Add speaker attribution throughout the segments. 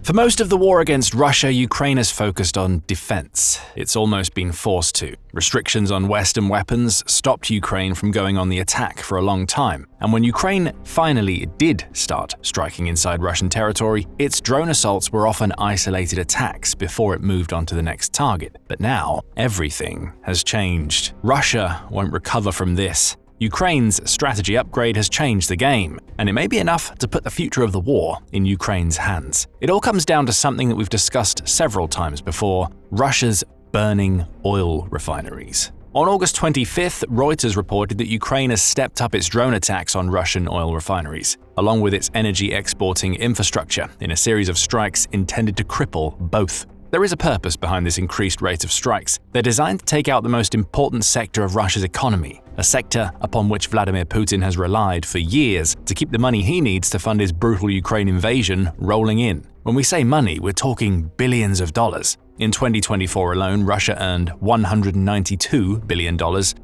Speaker 1: For most of the war against Russia, Ukraine has focused on defense. It's almost been forced to. Restrictions on Western weapons stopped Ukraine from going on the attack for a long time. And when Ukraine finally did start striking inside Russian territory, its drone assaults were often isolated attacks before it moved on to the next target. But now, everything has changed. Russia won't recover from this. Ukraine's strategy upgrade has changed the game, and it may be enough to put the future of the war in Ukraine's hands. It all comes down to something that we've discussed several times before: Russia's burning oil refineries. On August 25th, Reuters reported that Ukraine has stepped up its drone attacks on Russian oil refineries, along with its energy exporting infrastructure, in a series of strikes intended to cripple both. There is a purpose behind this increased rate of strikes. They're designed to take out the most important sector of Russia's economy, a sector upon which Vladimir Putin has relied for years to keep the money he needs to fund his brutal Ukraine invasion rolling in. When we say money, we're talking billions of dollars. In 2024 alone, Russia earned $192 billion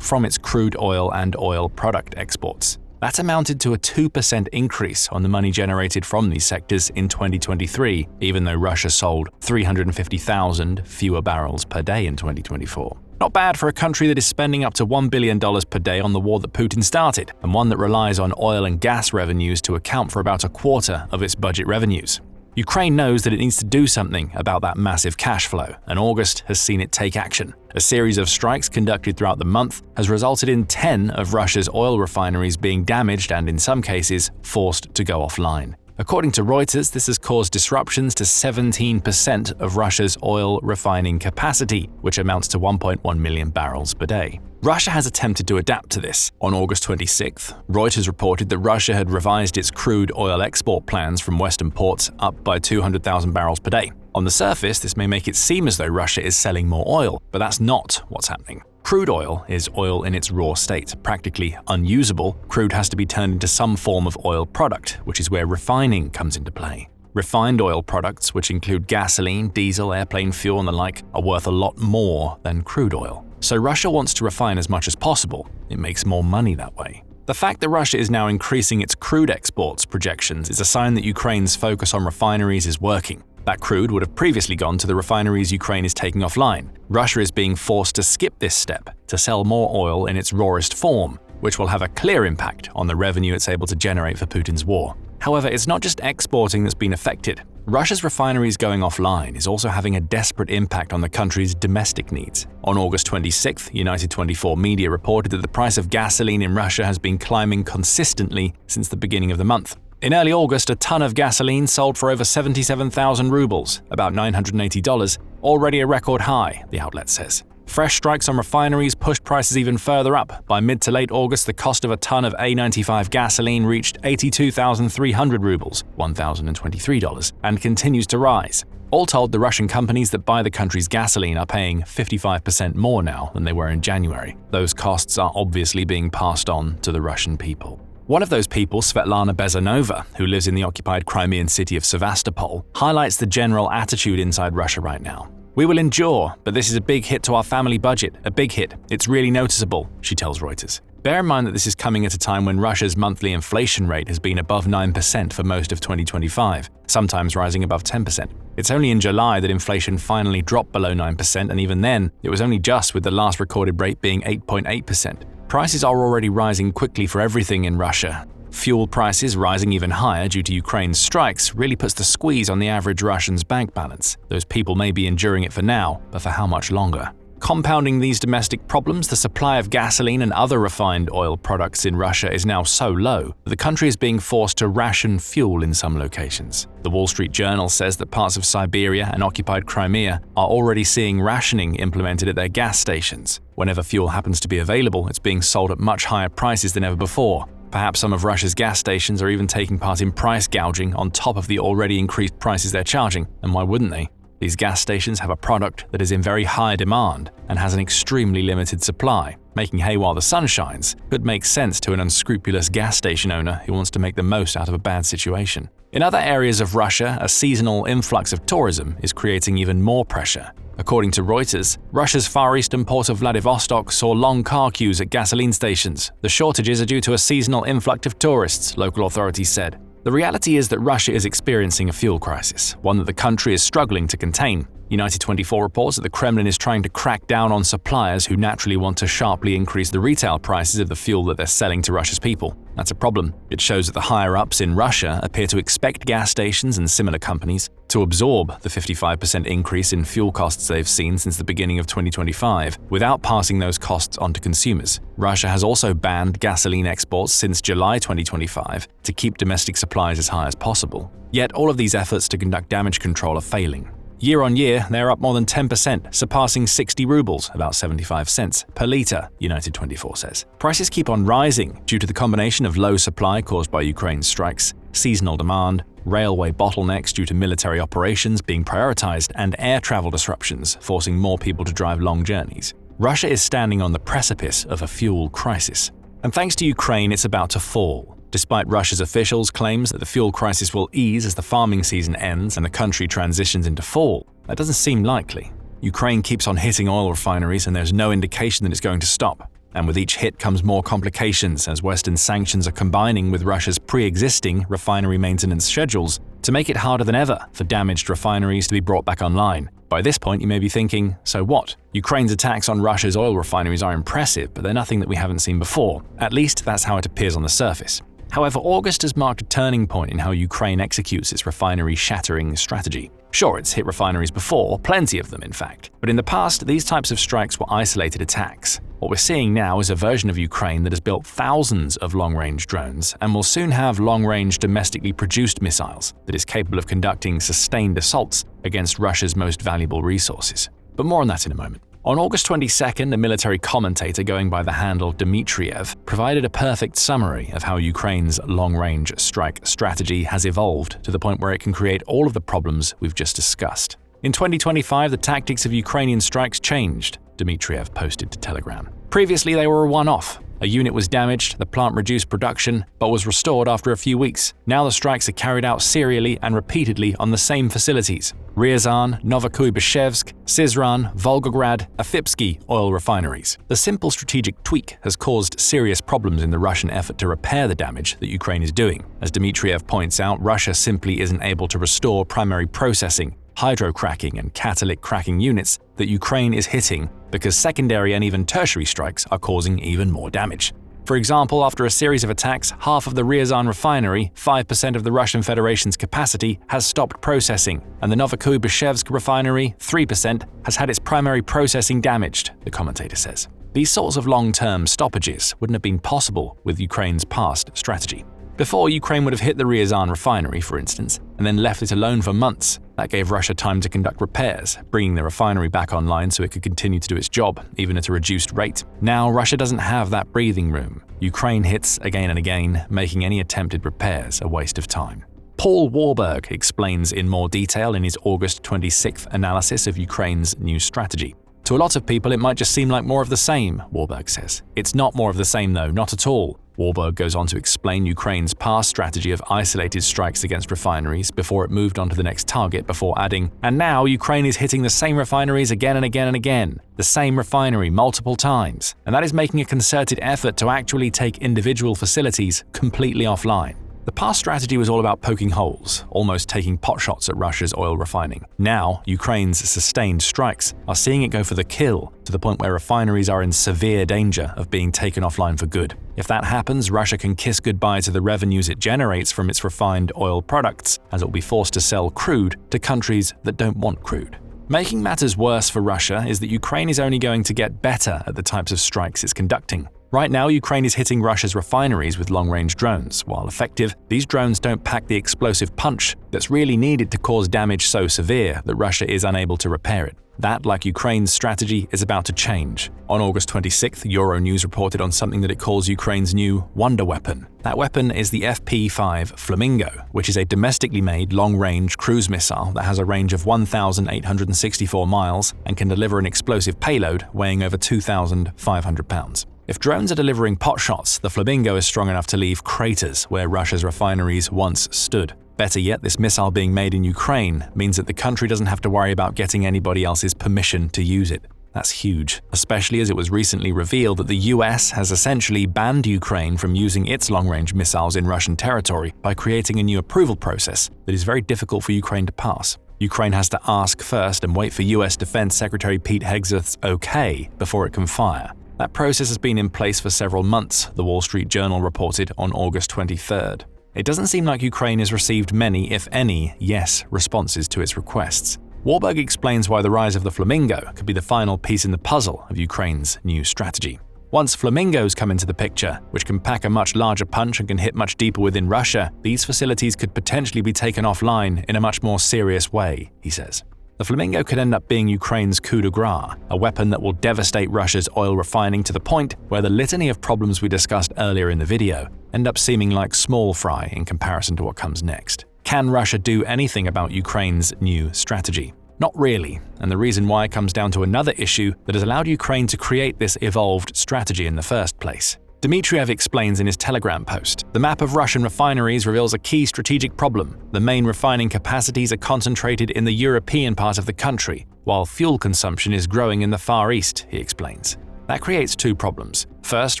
Speaker 1: from its crude oil and oil product exports. That amounted to a 2% increase on the money generated from these sectors in 2023, even though Russia sold 350,000 fewer barrels per day in 2024. Not bad for a country that is spending up to $1 billion per day on the war that Putin started, and one that relies on oil and gas revenues to account for about a quarter of its budget revenues. Ukraine knows that it needs to do something about that massive cash flow, and August has seen it take action. A series of strikes conducted throughout the month has resulted in 10 of Russia's oil refineries being damaged and, in some cases, forced to go offline. According to Reuters, this has caused disruptions to 17% of Russia's oil refining capacity, which amounts to 1.1 million barrels per day. Russia has attempted to adapt to this. On August 26th, Reuters reported that Russia had revised its crude oil export plans from Western ports up by 200,000 barrels per day. On the surface, this may make it seem as though Russia is selling more oil, but that's not what's happening. Crude oil is oil in its raw state, practically unusable. Crude has to be turned into some form of oil product, which is where refining comes into play. Refined oil products, which include gasoline, diesel, airplane fuel, and the like, are worth a lot more than crude oil. So Russia wants to refine as much as possible. It makes more money that way. The fact that Russia is now increasing its crude exports projections is a sign that Ukraine's focus on refineries is working. That crude would have previously gone to the refineries Ukraine is taking offline. Russia is being forced to skip this step to sell more oil in its rawest form, which will have a clear impact on the revenue it's able to generate for Putin's war. However, it's not just exporting that's been affected. Russia's refineries going offline is also having a desperate impact on the country's domestic needs. On August 26th, United 24 media reported that the price of gasoline in Russia has been climbing consistently since the beginning of the month. In early August, a ton of gasoline sold for over 77,000 rubles, about $980, already a record high, the outlet says. Fresh strikes on refineries pushed prices even further up. By mid to late August, the cost of a ton of A95 gasoline reached 82,300 rubles, $1,023, and continues to rise. All told, the Russian companies that buy the country's gasoline are paying 55% more now than they were in January. Those costs are obviously being passed on to the Russian people. One of those people, Svetlana Bezanova, who lives in the occupied Crimean city of Sevastopol, highlights the general attitude inside Russia right now. "We will endure, but this is a big hit to our family budget, a big hit. It's really noticeable," she tells Reuters. Bear in mind that this is coming at a time when Russia's monthly inflation rate has been above 9% for most of 2025, sometimes rising above 10%. It's only in July that inflation finally dropped below 9%, and even then, it was only just, with the last recorded rate being 8.8%. Prices are already rising quickly for everything in Russia. Fuel prices rising even higher due to Ukraine's strikes really puts the squeeze on the average Russian's bank balance. Those people may be enduring it for now, but for how much longer? Compounding these domestic problems, the supply of gasoline and other refined oil products in Russia is now so low that the country is being forced to ration fuel in some locations. The Wall Street Journal says that parts of Siberia and occupied Crimea are already seeing rationing implemented at their gas stations. Whenever fuel happens to be available, it's being sold at much higher prices than ever before. Perhaps some of Russia's gas stations are even taking part in price gouging on top of the already increased prices they're charging, and why wouldn't they? These gas stations have a product that is in very high demand and has an extremely limited supply. Making hay while the sun shines could make sense to an unscrupulous gas station owner who wants to make the most out of a bad situation. In other areas of Russia, a seasonal influx of tourism is creating even more pressure. According to Reuters, Russia's far eastern port of Vladivostok saw long car queues at gasoline stations. The shortages are due to a seasonal influx of tourists, local authorities said. The reality is that Russia is experiencing a fuel crisis, one that the country is struggling to contain. United 24 reports that the Kremlin is trying to crack down on suppliers who naturally want to sharply increase the retail prices of the fuel that they're selling to Russia's people. That's a problem. It shows that the higher-ups in Russia appear to expect gas stations and similar companies to absorb the 55% increase in fuel costs they've seen since the beginning of 2025 without passing those costs on to consumers. Russia has also banned gasoline exports since July 2025 to keep domestic supplies as high as possible. Yet all of these efforts to conduct damage control are failing. Year on year, they're up more than 10%, surpassing 60 rubles, about 75 cents, per litre, United 24 says. Prices keep on rising due to the combination of low supply caused by Ukraine's strikes, seasonal demand, railway bottlenecks due to military operations being prioritized, and air travel disruptions, forcing more people to drive long journeys. Russia is standing on the precipice of a fuel crisis. And thanks to Ukraine, it's about to fall. Despite Russia's officials' claims that the fuel crisis will ease as the farming season ends and the country transitions into fall, that doesn't seem likely. Ukraine keeps on hitting oil refineries and there's no indication that it's going to stop. And with each hit comes more complications as Western sanctions are combining with Russia's pre-existing refinery maintenance schedules to make it harder than ever for damaged refineries to be brought back online. By this point, you may be thinking, so what? Ukraine's attacks on Russia's oil refineries are impressive, but they're nothing that we haven't seen before. At least that's how it appears on the surface. However, August has marked a turning point in how Ukraine executes its refinery shattering strategy. Sure, it's hit refineries before, plenty of them in fact, but in the past, these types of strikes were isolated attacks. What we're seeing now is a version of Ukraine that has built thousands of long-range drones and will soon have long-range domestically produced missiles that is capable of conducting sustained assaults against Russia's most valuable resources. But more on that in a moment. On August 22nd, a military commentator going by the handle Dmitriev provided a perfect summary of how Ukraine's long-range strike strategy has evolved to the point where it can create all of the problems we've just discussed. In 2025, the tactics of Ukrainian strikes changed, Dmitriev posted to Telegram. Previously, they were a one-off. A unit was damaged, the plant reduced production, but was restored after a few weeks. Now the strikes are carried out serially and repeatedly on the same facilities: Ryazan, Novokuybishevsk, Syzran, Volgograd, Afipsky oil refineries. The simple strategic tweak has caused serious problems in the Russian effort to repair the damage that Ukraine is doing. As Dmitriev points out, Russia simply isn't able to restore primary processing, hydrocracking and catalytic cracking units that Ukraine is hitting because secondary and even tertiary strikes are causing even more damage. For example, after a series of attacks, half of the Ryazan refinery, 5% of the Russian Federation's capacity, has stopped processing, and the Novokuybishevsk refinery, 3%, has had its primary processing damaged, the commentator says. These sorts of long-term stoppages wouldn't have been possible with Ukraine's past strategy. Before, Ukraine would have hit the Ryazan refinery, for instance, and then left it alone for months. That gave Russia time to conduct repairs, bringing the refinery back online so it could continue to do its job, even at a reduced rate. Now, Russia doesn't have that breathing room. Ukraine hits again and again, making any attempted repairs a waste of time. Paul Warburg explains in more detail in his August 26th analysis of Ukraine's new strategy. To a lot of people, it might just seem like more of the same, Warburg says. It's not more of the same though, not at all. Warburg goes on to explain Ukraine's past strategy of isolated strikes against refineries before it moved on to the next target, before adding, and now Ukraine is hitting the same refineries again and again and again, the same refinery multiple times, and that is making a concerted effort to actually take individual facilities completely offline. The past strategy was all about poking holes, almost taking potshots at Russia's oil refining. Now, Ukraine's sustained strikes are seeing it go for the kill, to the point where refineries are in severe danger of being taken offline for good. If that happens, Russia can kiss goodbye to the revenues it generates from its refined oil products, as it will be forced to sell crude to countries that don't want crude. Making matters worse for Russia is that Ukraine is only going to get better at the types of strikes it's conducting. Right now, Ukraine is hitting Russia's refineries with long-range drones. While effective, these drones don't pack the explosive punch that's really needed to cause damage so severe that Russia is unable to repair it. That, like Ukraine's strategy, is about to change. On August 26th, Euronews reported on something that it calls Ukraine's new wonder weapon. That weapon is the FP5 Flamingo, which is a domestically made long-range cruise missile that has a range of 1,864 miles and can deliver an explosive payload weighing over 2,500 pounds. If drones are delivering potshots, the Flamingo is strong enough to leave craters where Russia's refineries once stood. Better yet, this missile being made in Ukraine means that the country doesn't have to worry about getting anybody else's permission to use it. That's huge, especially as it was recently revealed that the US has essentially banned Ukraine from using its long-range missiles in Russian territory by creating a new approval process that is very difficult for Ukraine to pass. Ukraine has to ask first and wait for US Defense Secretary Pete Hegseth's okay before it can fire. That process has been in place for several months, the Wall Street Journal reported on August 23rd. It doesn't seem like Ukraine has received many, if any, yes responses to its requests. Warburg explains why the rise of the Flamingo could be the final piece in the puzzle of Ukraine's new strategy. Once Flamingos come into the picture, which can pack a much larger punch and can hit much deeper within Russia, these facilities could potentially be taken offline in a much more serious way, he says. The Flamingo could end up being Ukraine's coup de grace, a weapon that will devastate Russia's oil refining to the point where the litany of problems we discussed earlier in the video end up seeming like small fry in comparison to what comes next. Can Russia do anything about Ukraine's new strategy? Not really, and the reason why comes down to another issue that has allowed Ukraine to create this evolved strategy in the first place. Dmitriev explains in his Telegram post, the map of Russian refineries reveals a key strategic problem. The main refining capacities are concentrated in the European part of the country, while fuel consumption is growing in the Far East, he explains. That creates two problems. First,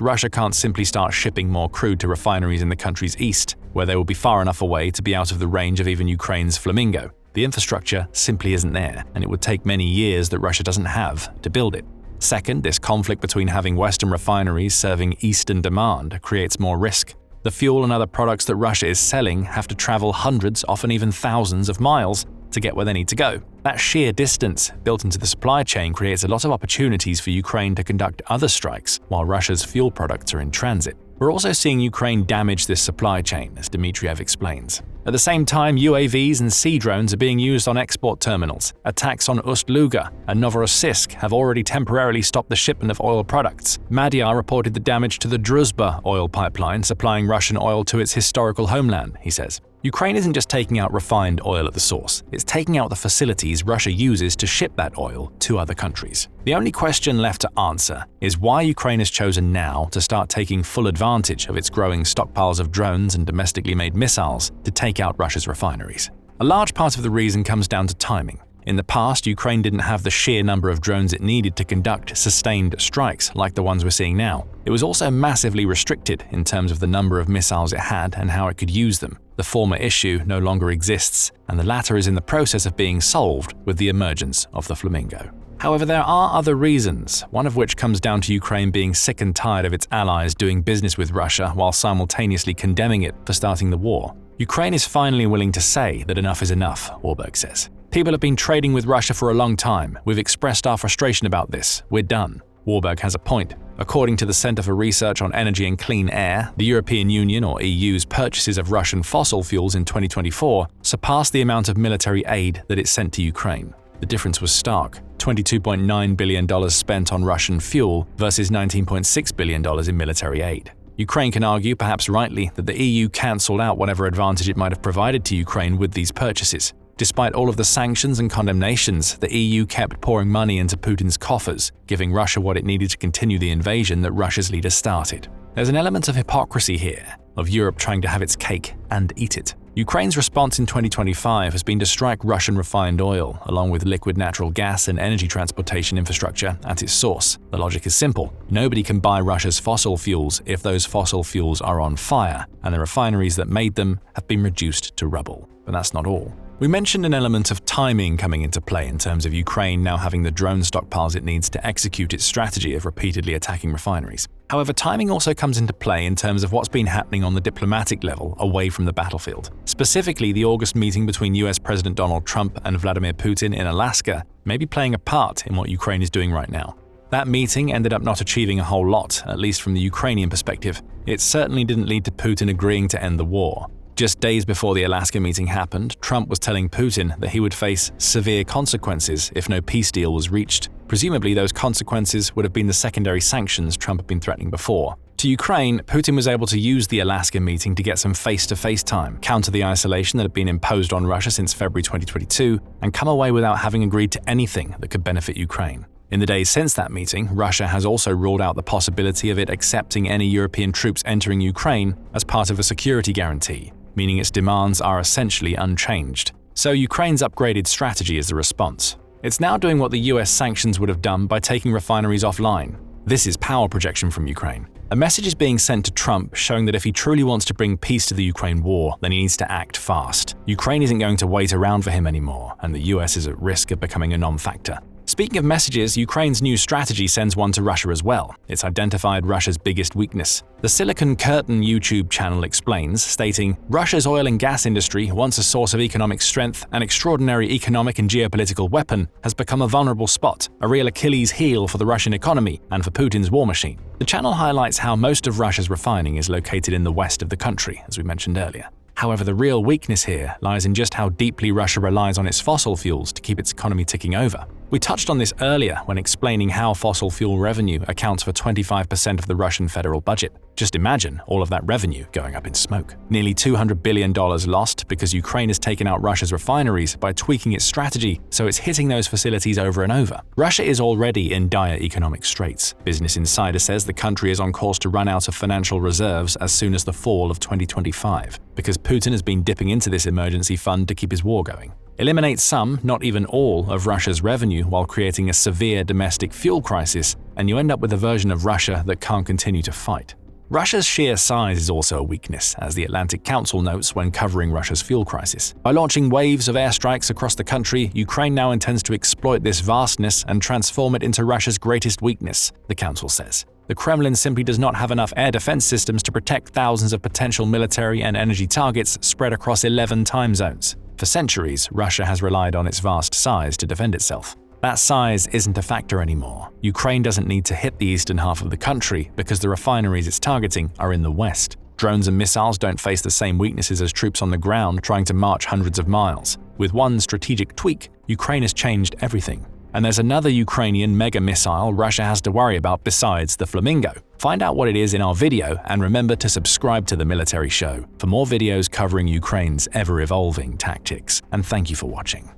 Speaker 1: Russia can't simply start shipping more crude to refineries in the country's east, where they will be far enough away to be out of the range of even Ukraine's Flamingo. The infrastructure simply isn't there, and it would take many years that Russia doesn't have to build it. Second, this conflict between having Western refineries serving Eastern demand creates more risk. The fuel and other products that Russia is selling have to travel hundreds, often even thousands of miles to get where they need to go. That sheer distance built into the supply chain creates a lot of opportunities for Ukraine to conduct other strikes while Russia's fuel products are in transit. We're also seeing Ukraine damage this supply chain, as Dmitriev explains. At the same time, UAVs and sea drones are being used on export terminals. Attacks on Ust-Luga and Novorossiysk have already temporarily stopped the shipment of oil products. Madyar reported the damage to the Druzhba oil pipeline supplying Russian oil to its historical homeland, he says. Ukraine isn't just taking out refined oil at the source, it's taking out the facilities Russia uses to ship that oil to other countries. The only question left to answer is why Ukraine has chosen now to start taking full advantage of its growing stockpiles of drones and domestically made missiles to take out Russia's refineries. A large part of the reason comes down to timing. In the past, Ukraine didn't have the sheer number of drones it needed to conduct sustained strikes like the ones we're seeing now. It was also massively restricted in terms of the number of missiles it had and how it could use them. The former issue no longer exists, and the latter is in the process of being solved with the emergence of the Flamingo. However, there are other reasons, one of which comes down to Ukraine being sick and tired of its allies doing business with Russia while simultaneously condemning it for starting the war. Ukraine is finally willing to say that enough is enough, Warburg says. People have been trading with Russia for a long time. We've expressed our frustration about this. We're done. Warburg has a point. According to the Center for Research on Energy and Clean Air, the European Union or EU's purchases of Russian fossil fuels in 2024 surpassed the amount of military aid that it sent to Ukraine. The difference was stark. $22.9 billion spent on Russian fuel versus $19.6 billion in military aid. Ukraine can argue, perhaps rightly, that the EU cancelled out whatever advantage it might have provided to Ukraine with these purchases. Despite all of the sanctions and condemnations, the EU kept pouring money into Putin's coffers, giving Russia what it needed to continue the invasion that Russia's leader started. There's an element of hypocrisy here, of Europe trying to have its cake and eat it. Ukraine's response in 2025 has been to strike Russian refined oil, along with liquid natural gas and energy transportation infrastructure, at its source. The logic is simple. Nobody can buy Russia's fossil fuels if those fossil fuels are on fire, and the refineries that made them have been reduced to rubble. But that's not all. We mentioned an element of timing coming into play in terms of Ukraine now having the drone stockpiles it needs to execute its strategy of repeatedly attacking refineries. However, timing also comes into play in terms of what's been happening on the diplomatic level away from the battlefield. Specifically, the August meeting between US President Donald Trump and Vladimir Putin in Alaska may be playing a part in what Ukraine is doing right now. That meeting ended up not achieving a whole lot, at least from the Ukrainian perspective. It certainly didn't lead to Putin agreeing to end the war. Just days before the Alaska meeting happened, Trump was telling Putin that he would face severe consequences if no peace deal was reached. Presumably, those consequences would have been the secondary sanctions Trump had been threatening before. To Ukraine, Putin was able to use the Alaska meeting to get some face-to-face time, counter the isolation that had been imposed on Russia since February 2022, and come away without having agreed to anything that could benefit Ukraine. In the days since that meeting, Russia has also ruled out the possibility of it accepting any European troops entering Ukraine as part of a security guarantee, meaning its demands are essentially unchanged. So Ukraine's upgraded strategy is the response. It's now doing what the US sanctions would have done by taking refineries offline. This is power projection from Ukraine. A message is being sent to Trump showing that if he truly wants to bring peace to the Ukraine war, then he needs to act fast. Ukraine isn't going to wait around for him anymore, and the US is at risk of becoming a non-factor. Speaking of messages, Ukraine's new strategy sends one to Russia as well. It's identified Russia's biggest weakness. The Silicon Curtain YouTube channel explains, stating, "Russia's oil and gas industry, once a source of economic strength, an extraordinary economic and geopolitical weapon, has become a vulnerable spot, a real Achilles heel for the Russian economy and for Putin's war machine." The channel highlights how most of Russia's refining is located in the west of the country, as we mentioned earlier. However, the real weakness here lies in just how deeply Russia relies on its fossil fuels to keep its economy ticking over. We touched on this earlier when explaining how fossil fuel revenue accounts for 25% of the Russian federal budget. Just imagine all of that revenue going up in smoke. Nearly $200 billion lost because Ukraine has taken out Russia's refineries by tweaking its strategy so it's hitting those facilities over and over. Russia is already in dire economic straits. Business Insider says the country is on course to run out of financial reserves as soon as the fall of 2025, because Putin has been dipping into this emergency fund to keep his war going. Eliminate some, not even all, of Russia's revenue while creating a severe domestic fuel crisis, and you end up with a version of Russia that can't continue to fight. Russia's sheer size is also a weakness, as the Atlantic Council notes when covering Russia's fuel crisis. By launching waves of airstrikes across the country, Ukraine now intends to exploit this vastness and transform it into Russia's greatest weakness, the Council says. The Kremlin simply does not have enough air defense systems to protect thousands of potential military and energy targets spread across 11 time zones. For centuries, Russia has relied on its vast size to defend itself. That size isn't a factor anymore. Ukraine doesn't need to hit the eastern half of the country because the refineries it's targeting are in the west. Drones and missiles don't face the same weaknesses as troops on the ground trying to march hundreds of miles. With one strategic tweak, Ukraine has changed everything. And there's another Ukrainian mega missile Russia has to worry about besides the Flamingo. Find out what it is in our video, and remember to subscribe to The Military Show for more videos covering Ukraine's ever-evolving tactics. And thank you for watching.